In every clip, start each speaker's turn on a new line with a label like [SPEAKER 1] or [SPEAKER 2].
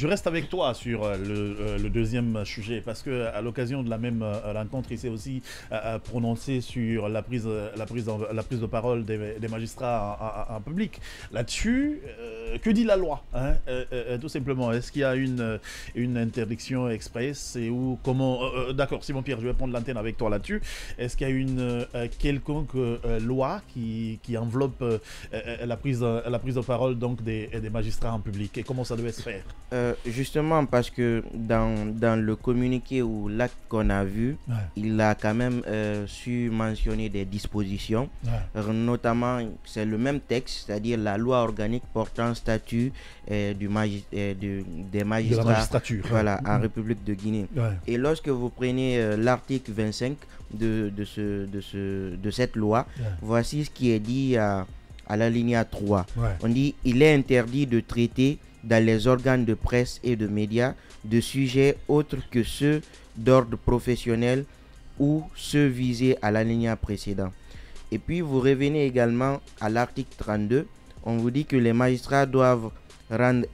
[SPEAKER 1] je reste avec toi sur le deuxième sujet parce que à l'occasion de la même rencontre, il s'est aussi prononcé sur la prise de parole des magistrats en public. Là-dessus, que dit la loi, hein, tout simplement, est-ce qu'il y a une interdiction express et où comment d'accord, Simon Pierre, je vais prendre l'antenne avec toi là-dessus. Est-ce qu'il y a une quelconque loi qui enveloppe la prise de parole donc des magistrats en public et comment ça devait se faire?
[SPEAKER 2] Justement, parce que dans le communiqué ou l'acte qu'on a vu,
[SPEAKER 1] Ouais.
[SPEAKER 2] il a quand même su mentionner des dispositions,
[SPEAKER 1] Ouais.
[SPEAKER 2] notamment c'est le même texte, c'est-à-dire la loi organique portant statut des
[SPEAKER 1] De la
[SPEAKER 2] magistrats,
[SPEAKER 1] magistrature.
[SPEAKER 2] voilà, en République de Guinée.
[SPEAKER 1] Ouais.
[SPEAKER 2] Et lorsque vous prenez l'article 25 de cette loi,
[SPEAKER 1] Ouais.
[SPEAKER 2] voici ce qui est dit à l'alinéa 3.
[SPEAKER 1] Ouais.
[SPEAKER 2] On dit il est interdit de traiter dans les organes de presse et de médias de sujets autres que ceux d'ordre professionnel ou ceux visés à l'alinéa précédent. Et puis vous revenez également à l'article 32. On vous dit que les magistrats doivent rendre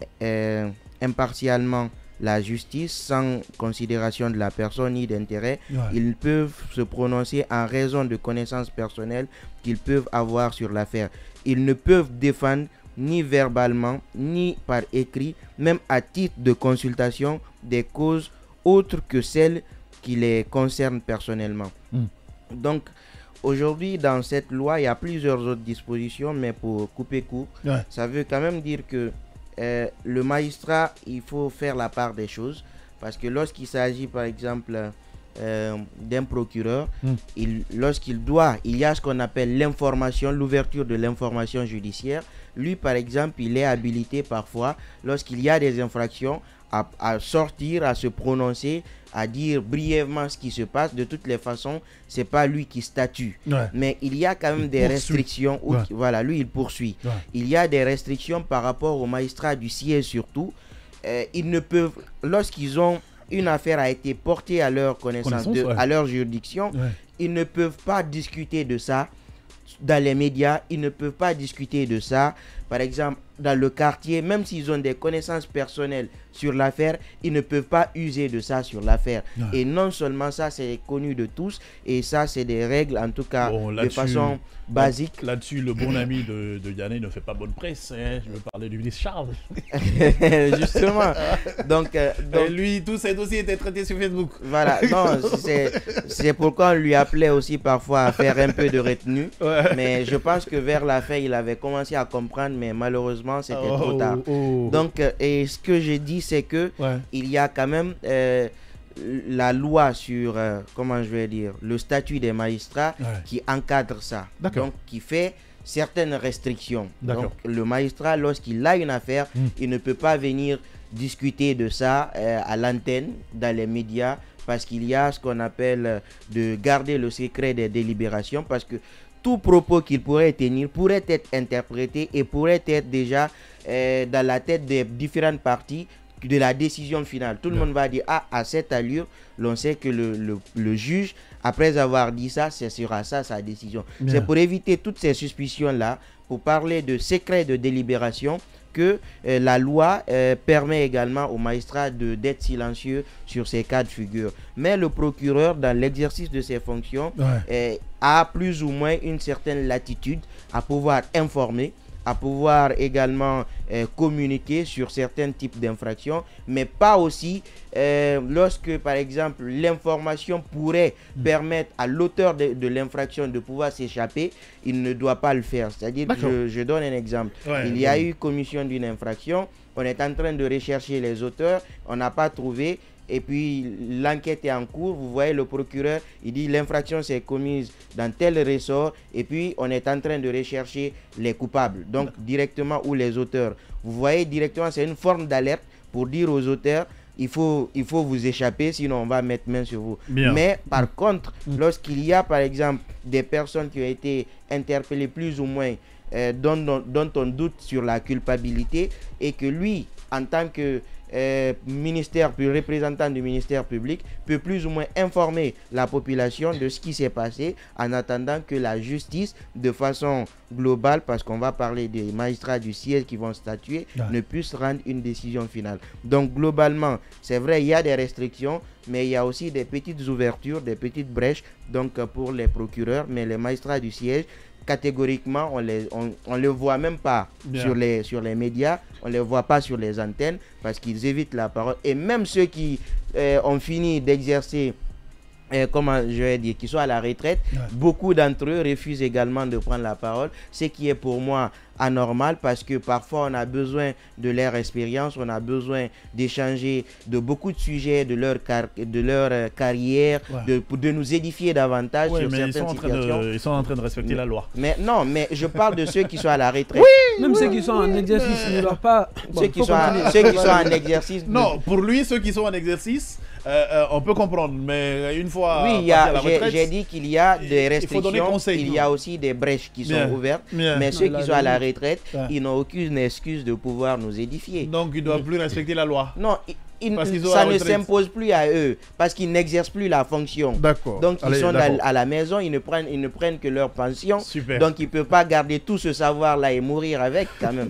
[SPEAKER 2] impartialement la justice sans considération de la personne ni d'intérêt.
[SPEAKER 1] Ouais.
[SPEAKER 2] Ils peuvent se prononcer en raison de connaissances personnelles qu'ils peuvent avoir sur l'affaire. Ils ne peuvent défendre ni verbalement ni par écrit, même à titre de consultation, des causes autres que celles qui les concernent personnellement. Donc aujourd'hui dans cette loi il y a plusieurs autres dispositions, mais pour couper court,
[SPEAKER 1] Ouais.
[SPEAKER 2] ça veut quand même dire que le magistrat, il faut faire la part des choses, parce que lorsqu'il s'agit par exemple d'un procureur, il y a ce qu'on appelle l'information, l'ouverture de l'information judiciaire. Lui par exemple, il est habilité parfois, lorsqu'il y a des infractions, à sortir, à se prononcer, à dire brièvement ce qui se passe. De toutes les façons, c'est pas lui qui statue.
[SPEAKER 1] Ouais.
[SPEAKER 2] Mais il y a quand même des restrictions. Où,
[SPEAKER 1] ouais.
[SPEAKER 2] Voilà, lui, il poursuit.
[SPEAKER 1] Ouais.
[SPEAKER 2] Il y a des restrictions par rapport aux magistrats du siège surtout. Ils ne peuvent, lorsqu'ils ont une affaire a été portée à leur connaissance,
[SPEAKER 1] ouais.
[SPEAKER 2] à leur juridiction,
[SPEAKER 1] Ouais.
[SPEAKER 2] ils ne peuvent pas discuter de ça dans les médias, ils ne peuvent pas discuter de ça, par exemple, dans le quartier, même s'ils ont des connaissances personnelles sur l'affaire, ils ne peuvent pas user de ça sur l'affaire.
[SPEAKER 1] Ouais.
[SPEAKER 2] Et non seulement ça, c'est connu de tous, et ça, c'est des règles, en tout cas,
[SPEAKER 1] Bon,
[SPEAKER 2] de façon basique.
[SPEAKER 1] Là-dessus, le bon ami de Yanné ne fait pas bonne presse. Hein. Je veux parler du ministre Charles.
[SPEAKER 2] Justement. Donc,
[SPEAKER 1] lui, tous ses dossiers étaient traités sur Facebook.
[SPEAKER 2] Voilà, non, c'est pourquoi on lui appelait aussi parfois à faire un peu de retenue.
[SPEAKER 1] Ouais.
[SPEAKER 2] Mais je pense que vers la fin, il avait commencé à comprendre, mais malheureusement, c'était trop tard. Donc, et ce que j'ai dit, c'est que il y a quand même la loi sur, comment je vais dire, le statut des magistrats qui encadre ça. Donc, qui fait certaines restrictions. Donc, le magistrat, lorsqu'il a une affaire, il ne peut pas venir discuter de ça à l'antenne, dans les médias, parce qu'il y a ce qu'on appelle de garder le secret des délibérations, parce que tout propos qu'il pourrait tenir pourrait être interprété et pourrait être déjà dans la tête des différentes parties de la décision finale. Tout le monde va dire, ah, à cette allure, l'on sait que le juge, après avoir dit ça, ce sera ça sa décision. C'est pour éviter toutes ces suspicions-là, pour parler de secret de délibération, que la loi permet également aux magistrats d'être silencieux sur ces cas de figure. Mais le procureur, dans l'exercice de ses fonctions, a plus ou moins une certaine latitude à pouvoir informer, à pouvoir également communiquer sur certains types d'infractions, mais pas aussi lorsque, par exemple, l'information pourrait permettre à l'auteur de l'infraction de pouvoir s'échapper, il ne doit pas le faire. C'est-à-dire, je donne un exemple. Il y a eu commission d'une infraction, on est en train de rechercher les auteurs, on n'a pas trouvé, et puis l'enquête est en cours. Vous voyez, le procureur, il dit l'infraction s'est commise dans tel ressort, et puis on est en train de rechercher les coupables, donc directement, ou les auteurs. Vous voyez, directement, c'est une forme d'alerte pour dire aux auteurs, il faut vous échapper, sinon on va mettre main sur vous. Mais par contre, lorsqu'il y a par exemple des personnes qui ont été interpellées plus ou moins, dont on doute sur la culpabilité, et que lui, en tant que représentant du ministère public peut plus ou moins informer la population de ce qui s'est passé en attendant que la justice, de façon globale, parce qu'on va parler des magistrats du siège qui vont statuer, ne puisse rendre une décision finale. Donc globalement, c'est vrai, il y a des restrictions, mais il y a aussi des petites ouvertures, des petites brèches donc pour les procureurs, mais les magistrats du siège, catégoriquement, on le voit même pas sur les médias, on les voit pas sur les antennes parce qu'ils évitent la parole. Et même ceux qui ont fini d'exercer, comment je vais dire, qui sont à la retraite, beaucoup d'entre eux refusent également de prendre la parole, ce qui est pour moi anormal parce que parfois on a besoin de leur expérience, on a besoin d'échanger de beaucoup de sujets de leur carrière, de nous édifier davantage sur certaines situations.
[SPEAKER 1] Ils sont en train de respecter la loi.
[SPEAKER 2] Mais non, mais je parle de ceux qui sont à la retraite.
[SPEAKER 3] Même ceux qui sont en exercice ne doivent pas...
[SPEAKER 2] Ceux qui sont en exercice...
[SPEAKER 1] Non, pour lui, ceux qui sont en exercice, on peut comprendre, mais une fois...
[SPEAKER 2] Oui, j'ai dit qu'il y a des restrictions, il y a aussi des brèches qui sont ouvertes, mais ceux qui sont à la retraite, ils n'ont aucune excuse de pouvoir nous édifier.
[SPEAKER 1] Donc ils ne doivent plus respecter la loi.
[SPEAKER 2] Non, ça ne s'impose plus à eux parce qu'ils n'exercent plus la fonction.
[SPEAKER 1] D'accord.
[SPEAKER 2] Donc ils sont à la maison, ils ne prennent que leur pension.
[SPEAKER 1] Super.
[SPEAKER 2] Donc ils ne peuvent pas garder tout ce savoir-là et mourir avec quand même.